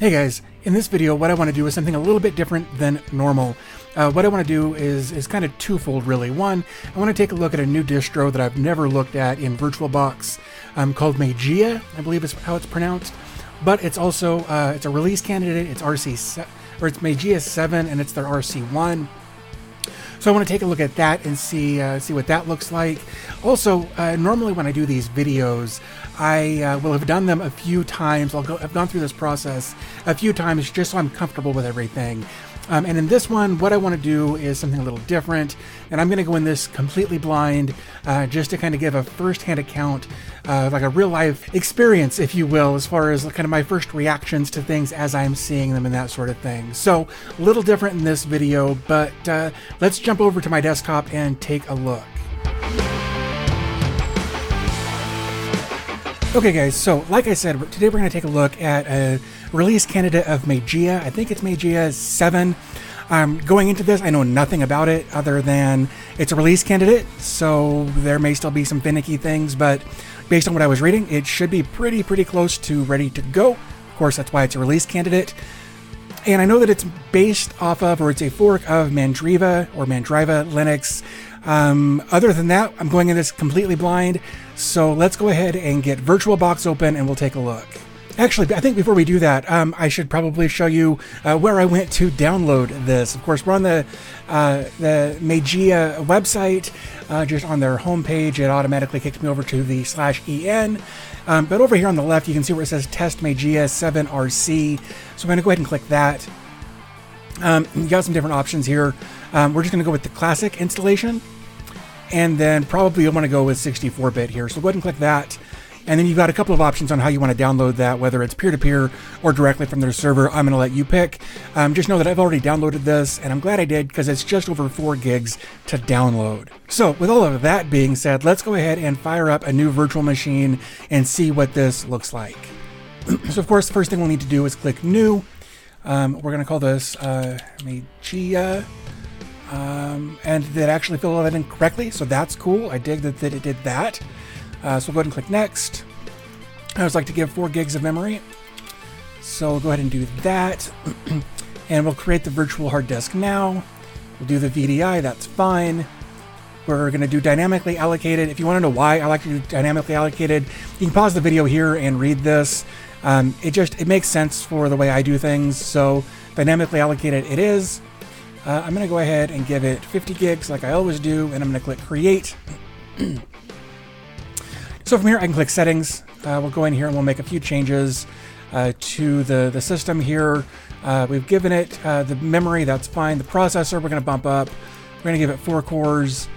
Hey guys, in this video what I want to do is something a little bit different than normal. What I want to do is kind of twofold really. One, I want to take a look at a new distro that I've never looked at in VirtualBox called Mageia, I believe is how it's pronounced. But it's also, it's a release candidate, it's it's Mageia 7 and it's their RC1. So I want to take a look at that and see what that looks like. Also, normally when I do these videos, I will have done them a few times. I've gone through this process a few times just so I'm comfortable with everything. And in this one, what I want to do is something a little different, and I'm going to go in this completely blind, just to kind of give a first-hand account, like a real-life experience, if you will, as far as kind of my first reactions to things as I'm seeing them and that sort of thing. So, a little different in this video, but let's jump over to my desktop and take a look. Okay guys, so like I said, today we're going to take a look at a release candidate of Mageia. I think it's Mageia 7. Going into this, I know nothing about it other than it's a release candidate, so there may still be some finicky things, but based on what I was reading, it should be pretty close to ready to go. Of course, that's why it's a release candidate. And I know that it's based off of, or it's a fork of Mandriva or Mandriva Linux. Other than that, I'm going in this completely blind. So let's go ahead and get VirtualBox open and we'll take a look. Actually, I think before we do that, I should probably show you where I went to download this. Of course, we're on the Mageia website, just on their homepage. It automatically kicked me over to the /en. But over here on the left, you can see where it says Test Mageia 7 RC. So I'm going to go ahead and click that. You got some different options here. We're just going to go with the classic installation. And then probably you'll want to go with 64-bit here. So go ahead and click that. And then you've got a couple of options on how you want to download that, whether it's peer-to-peer or directly from their server. I'm going to let you pick. Just know that I've already downloaded this, and I'm glad I did because it's just over 4 gigs to download. So with all of that being said, let's go ahead and fire up a new virtual machine and see what this looks like. So of course, the first thing we'll need to do is click New. We're going to call this Mageia. And that actually filled all that in correctly, so that's cool. I dig that it did that. So we'll go ahead and click Next. I always like to give 4 gigs of memory. So we'll go ahead and do that. And we'll create the virtual hard disk now. We'll do the VDI, that's fine. We're going to do dynamically allocated. If you want to know why I like to do dynamically allocated, you can pause the video here and read this. It makes sense for the way I do things, so dynamically allocated it is. I'm going to go ahead and give it 50 gigs like I always do, and I'm going to click Create. So from here, I can click Settings. We'll go in here and we'll make a few changes to the system here. We've given it the memory, that's fine. The processor, we're going to bump up. We're going to give it 4 cores.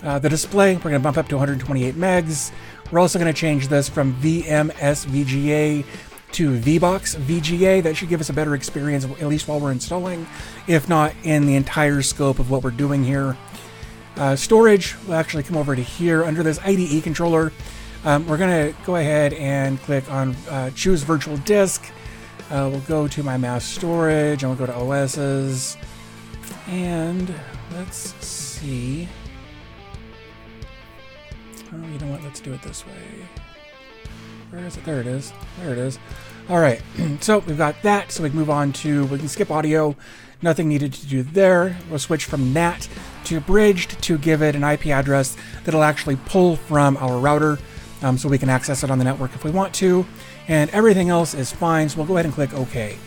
The display, we're going to bump up to 128 megs. We're also going to change this from VMS VGA to VBox VGA. That should give us a better experience, at least while we're installing, if not in the entire scope of what we're doing here. Storage will actually come over to here under this IDE controller. We're going to go ahead and click on choose virtual disk. We'll go to my mass storage and we'll go to OS's, and let's see. Oh, you know what? Let's do it this way. Where is it? There it is. There it is. All right. So we've got that. So we can move on to, we can skip audio. Nothing needed to do there. We'll switch from NAT to bridged to give it an IP address that'll actually pull from our router, so we can access it on the network if we want to. And everything else is fine. So we'll go ahead and click OK.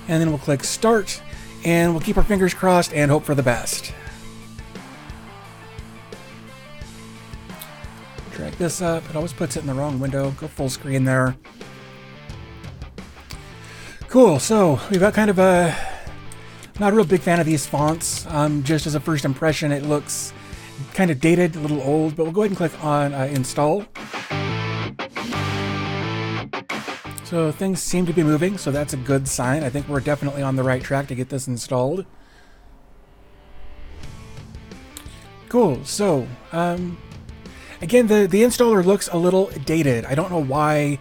And then we'll click Start. And we'll keep our fingers crossed and hope for the best. Drag this up. It always puts it in the wrong window. Go full screen there. Cool. So we've got kind of a not a real big fan of these fonts. Just as a first impression, it looks kind of dated, a little old, but we'll go ahead and click on Install. So things seem to be moving, so that's a good sign. I think we're definitely on the right track to get this installed. Cool. So again, the installer looks a little dated. I don't know why.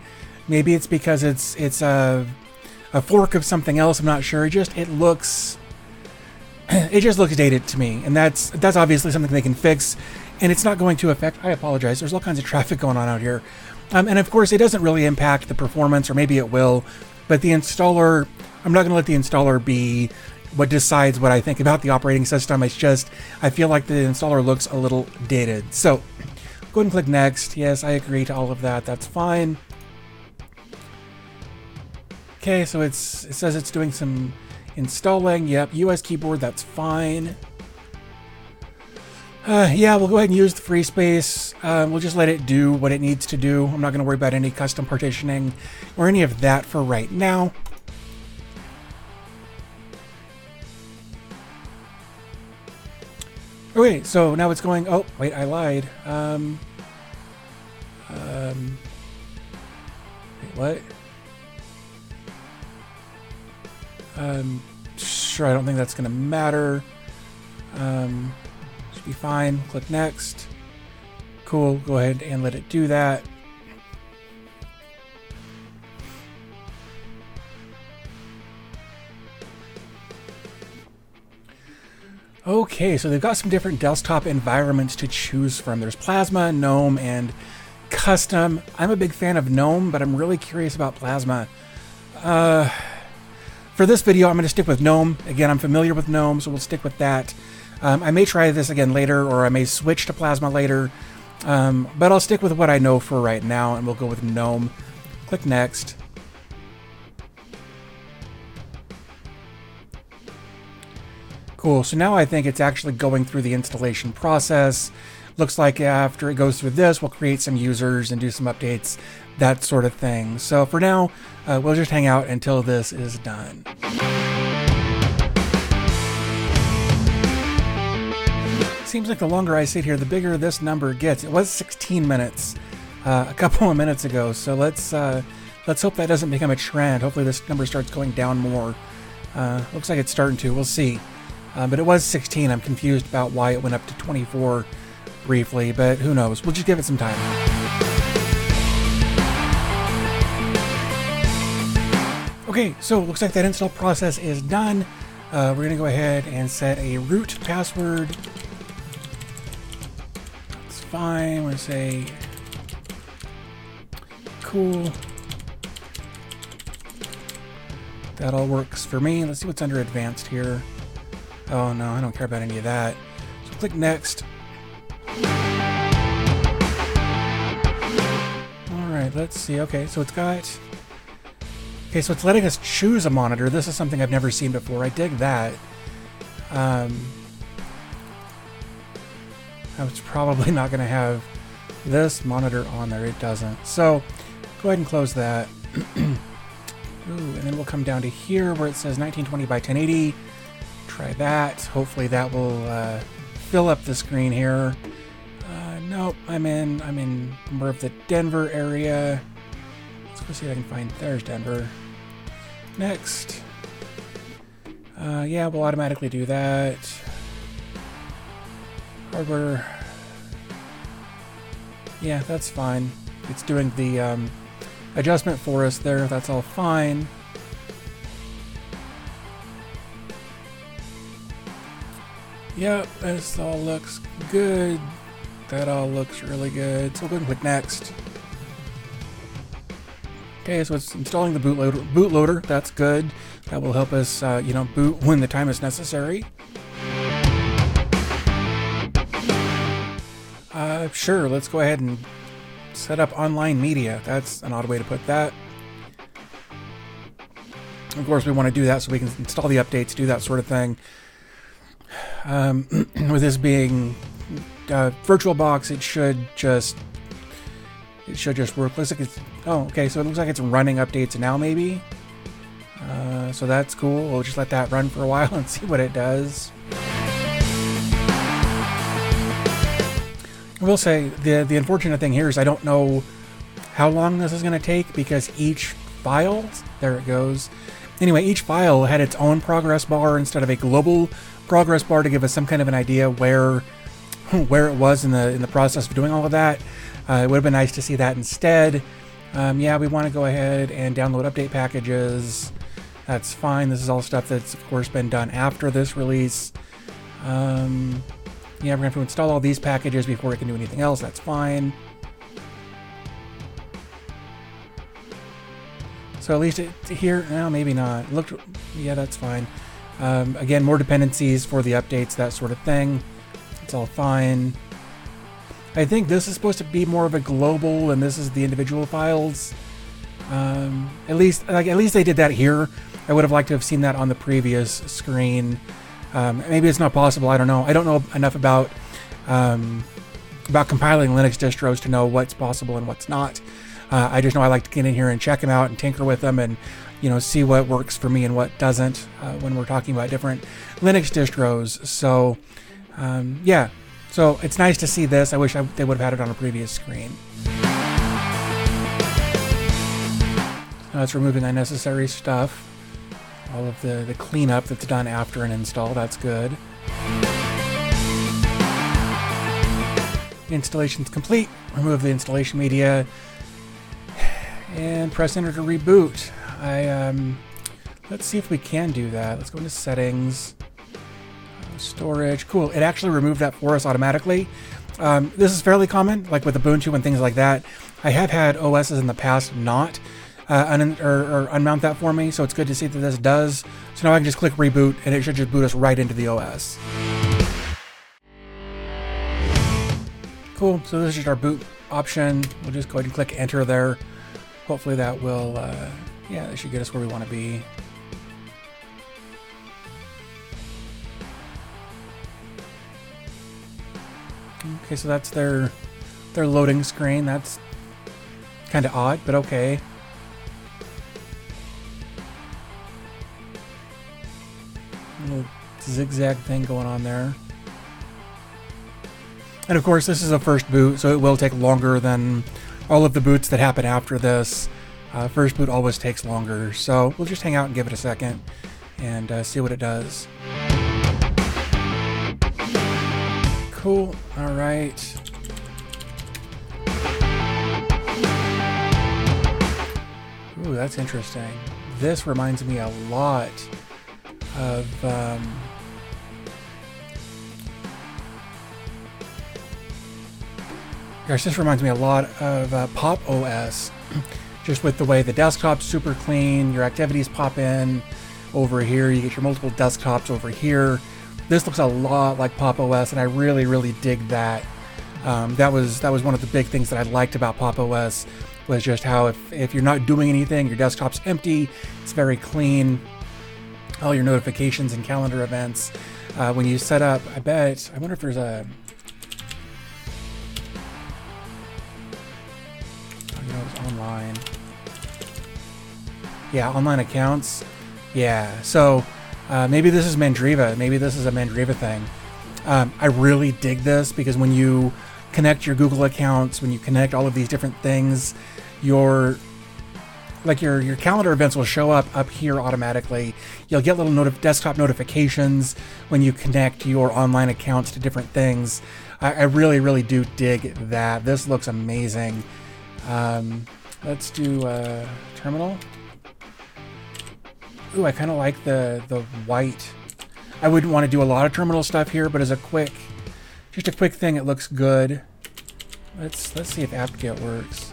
Maybe it's because it's a fork of something else. I'm not sure. It just looks dated to me, and that's obviously something they can fix, and it's not going to affect. I apologize. There's all kinds of traffic going on out here, and of course, it doesn't really impact the performance, or maybe it will. But the installer, I'm not going to let the installer be what decides what I think about the operating system. It's just, I feel like the installer looks a little dated. So go ahead and click next. Yes, I agree to all of that. That's fine. Okay, so it says it's doing some installing. Yep, US keyboard, that's fine. Yeah, we'll go ahead and use the free space. We'll just let it do what it needs to do. I'm not going to worry about any custom partitioning or any of that for right now. Okay, so now it's going... Oh, wait, I lied. Wait, what? Sure, I don't think that's going to matter. Should be fine. Click next. Cool, go ahead and let it do that. Okay, so they've got some different desktop environments to choose from. There's Plasma, GNOME, and Custom. I'm a big fan of GNOME, but I'm really curious about Plasma. For this video, I'm going to stick with GNOME. Again, I'm familiar with GNOME, so we'll stick with that. I may try this again later, or I may switch to Plasma later. But I'll stick with what I know for right now, and we'll go with GNOME. Click next. Cool, so now I think it's actually going through the installation process. Looks like after it goes through this, we'll create some users and do some updates, that sort of thing. So for now, we'll just hang out until this is done. Seems like the longer I sit here, the bigger this number gets. It was 16 minutes a couple of minutes ago, so let's hope that doesn't become a trend. Hopefully this number starts going down more. Looks like it's starting to. We'll see. But it was 16. I'm confused about why it went up to 24 briefly, but who knows? We'll just give it some time. Okay, so it looks like that install process is done. We're going to go ahead and set a root password. That's fine. We're going to say cool. That all works for me. Let's see what's under advanced here. Oh no, I don't care about any of that. So click next. Alright, let's see. Okay, so it's got... Okay, so it's letting us choose a monitor. This is something I've never seen before. I dig that. I was probably not going to have this monitor on there. It doesn't. So go ahead and close that. Ooh, and then we'll come down to here where it says 1920 by 1080. Try that. Hopefully that will fill up the screen here. Nope, I'm in more of the Denver area. Let's go see if I can find. There's Denver. Next. Yeah, we'll automatically do that. Hardware. Yeah, that's fine. It's doing the adjustment for us there. That's all fine. Yep, this all looks good. That all looks really good. So we'll go ahead and click next. Okay, so it's installing the bootloader. That's good. That will help us, boot when the time is necessary. Sure, let's go ahead and set up online media. That's an odd way to put that. Of course, we want to do that so we can install the updates, do that sort of thing. With this being VirtualBox, it should just work. Looks like it's okay. So it looks like it's running updates now, maybe. So that's cool. We'll just let that run for a while and see what it does. I will say the unfortunate thing here is I don't know how long this is going to take because each file, there it goes. Anyway, each file had its own progress bar instead of a global progress bar to give us some kind of an idea where it was in the process of doing all of that. It would have been nice to see that instead. Yeah, we want to go ahead and download update packages. That's fine. This is all stuff that's of course been done after this release. Yeah, we're going to have to install all these packages before we can do anything else. That's fine. So at least here, no, maybe not. Looked, yeah, that's fine. Again, more dependencies for the updates, that sort of thing. It's all fine. I think this is supposed to be more of a global, and this is the individual files. At least they did that here. I would have liked to have seen that on the previous screen. Maybe it's not possible. I don't know. I don't know enough about compiling Linux distros to know what's possible and what's not. I just know I like to get in here and check them out and tinker with them and, you know, see what works for me and what doesn't when we're talking about different Linux distros. So, yeah. So it's nice to see this. I wish they would have had it on a previous screen. Now it's removing unnecessary stuff. All of the cleanup that's done after an install. That's good. Installation's complete. Remove the installation media and press enter to reboot. Let's see if we can do that. Let's go into settings, storage. Cool. It actually removed that for us automatically. This is fairly common, like with Ubuntu and things like that. I have had OSs in the past not unmount that for me, so it's good to see that this does. So now I can just click reboot and it should just boot us right into the OS. Cool, so this is just our boot option. We'll just go ahead and click enter there. Hopefully that will, yeah, that should get us where we want to be. Okay, so that's their loading screen. That's kind of odd, but okay. Little zigzag thing going on there. And of course, this is a first boot, so it will take longer than all of the boots that happen after this. First boot always takes longer, so we'll just hang out and give it a second and see what it does. Cool. All right. Ooh, that's interesting. This reminds me a lot of gosh, this reminds me a lot of Pop OS, just with the way the desktop's super clean, your activities pop in over here, you get your multiple desktops over here. This looks a lot like Pop OS, and I really, really dig that. That was one of the big things that I liked about Pop OS, was just how if you're not doing anything, your desktop's empty, it's very clean. All your notifications and calendar events. When you set up, I wonder if there's a, oh, you know, it's online. Yeah, online accounts. Yeah, so maybe this is Mandriva. Maybe this is a Mandriva thing. I really dig this because when you connect your Google accounts, when you connect all of these different things, your calendar events will show up here automatically. You'll get little desktop notifications when you connect your online accounts to different things. I really, really do dig that. This looks amazing. Let's do terminal. Ooh, I kind of like the white. I wouldn't want to do a lot of terminal stuff here, but as just a quick thing, it looks good. Let's see if apt-get works.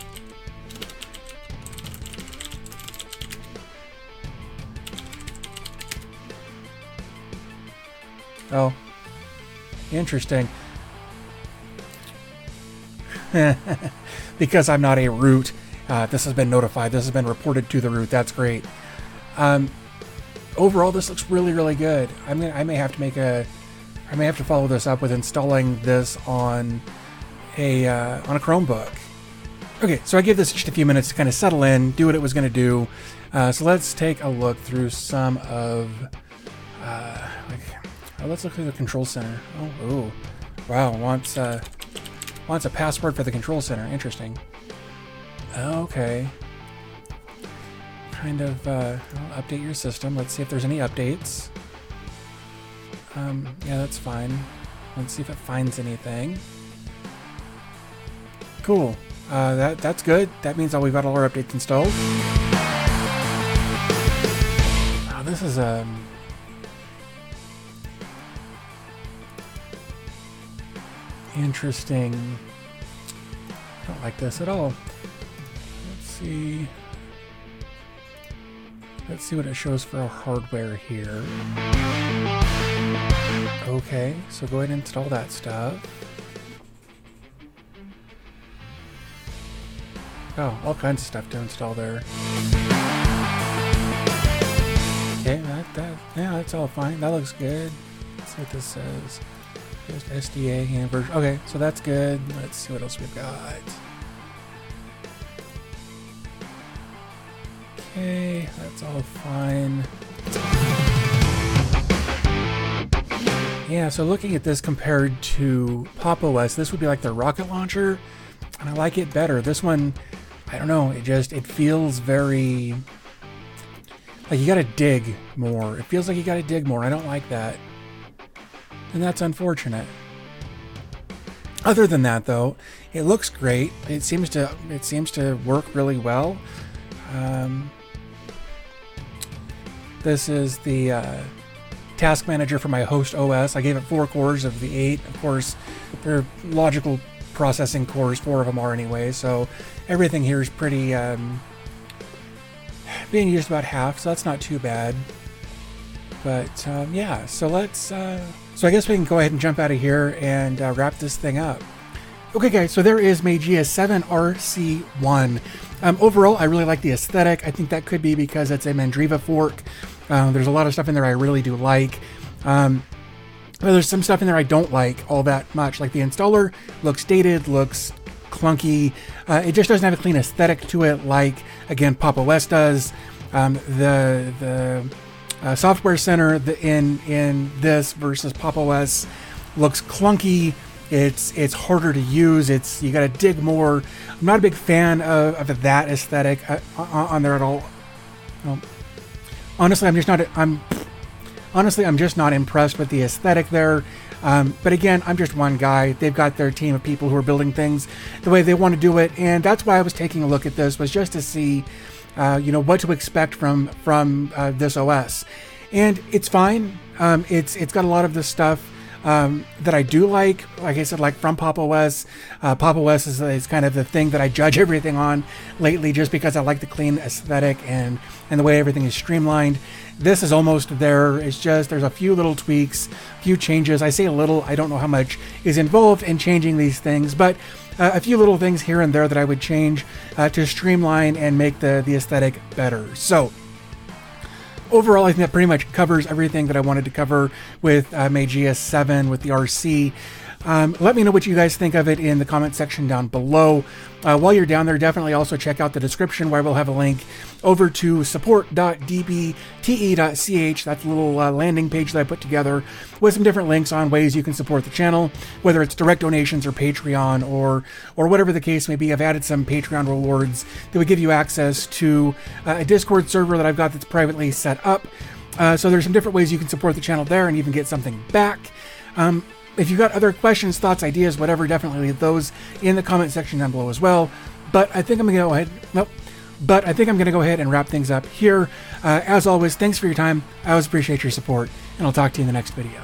Oh, interesting. Because I'm not a root, this has been notified. This has been reported to the root. That's great. Overall, this looks really, really good. I may have to follow this up with installing this on a Chromebook. Okay, so I gave this just a few minutes to kind of settle in, do what it was going to do. So let's take a look through some of. Let's look through the control center. Oh, ooh, wow! Wants a password for the control center. Interesting. Okay. Kind of update your system. Let's see if there's any updates. Yeah, that's fine. Let's see if it finds anything. Cool. That's good. That means we've got all our updates installed. Wow, this is interesting. I don't like this at all. Let's see. Let's see what it shows for our hardware here. Okay, so go ahead and install that stuff. Oh, all kinds of stuff to install there. Okay, yeah, that's all fine. That looks good. Let's see what this says. Just SDA and version. Okay, so that's good. Let's see what else we've got. Okay, that's all fine. Yeah, so looking at this compared to Pop! OS, this would be like the rocket launcher, and I like it better. This one, I don't know, it feels very, like you gotta dig more. It feels like you gotta dig more. I don't like that. And that's unfortunate. Other than that though, it looks great. It seems to work really well. This is the task manager for my host OS. I gave it 4 cores of the 8. Of course, they're logical processing cores, 4 of them are anyway, so everything here is pretty being used about half, so that's not too bad. But yeah, so let's so I guess we can go ahead and jump out of here and wrap this thing up. Okay guys, so there is Mageia 7 RC1. Overall, I really like the aesthetic. I think that could be because it's a Mandriva fork. There's a lot of stuff in there I really do like. But there's some stuff in there I don't like all that much. Like the installer looks dated, looks clunky. It just doesn't have a clean aesthetic to it like, again, Pop! OS does. The software center in this versus Pop! OS looks clunky. It's harder to use. You got to dig more. I'm not a big fan of that aesthetic on there at all. Well, honestly, I'm just not impressed with the aesthetic there. But again, I'm just one guy. They've got their team of people who are building things the way they want to do it, and that's why I was taking a look at this, was just to see, what to expect from this OS. And it's fine. It's got a lot of this stuff that I do like I said, like from Pop! OS. Pop! OS is kind of the thing that I judge everything on lately, just because I like the clean aesthetic and the way everything is streamlined. This is almost there. It's just there's a few little tweaks, few changes. I say a little, I don't know how much is involved in changing these things, but a few little things here and there that I would change to streamline and make the aesthetic better. So overall, I think that pretty much covers everything that I wanted to cover with Mageia 7 with the RC. Let me know what you guys think of it in the comment section down below. While you're down there, definitely also check out the description where we'll have a link over to support.dbte.ch. That's a little landing page that I put together with some different links on ways you can support the channel, whether it's direct donations or Patreon or whatever the case may be. I've added some Patreon rewards that would give you access to a Discord server that I've got that's privately set up. So there's some different ways you can support the channel there and even get something back. If you've got other questions, thoughts, ideas, whatever, definitely leave those in the comment section down below as well. But I think I'm going to go ahead. But I think I'm going to go ahead and wrap things up here. As always, thanks for your time. I always appreciate your support, and I'll talk to you in the next video.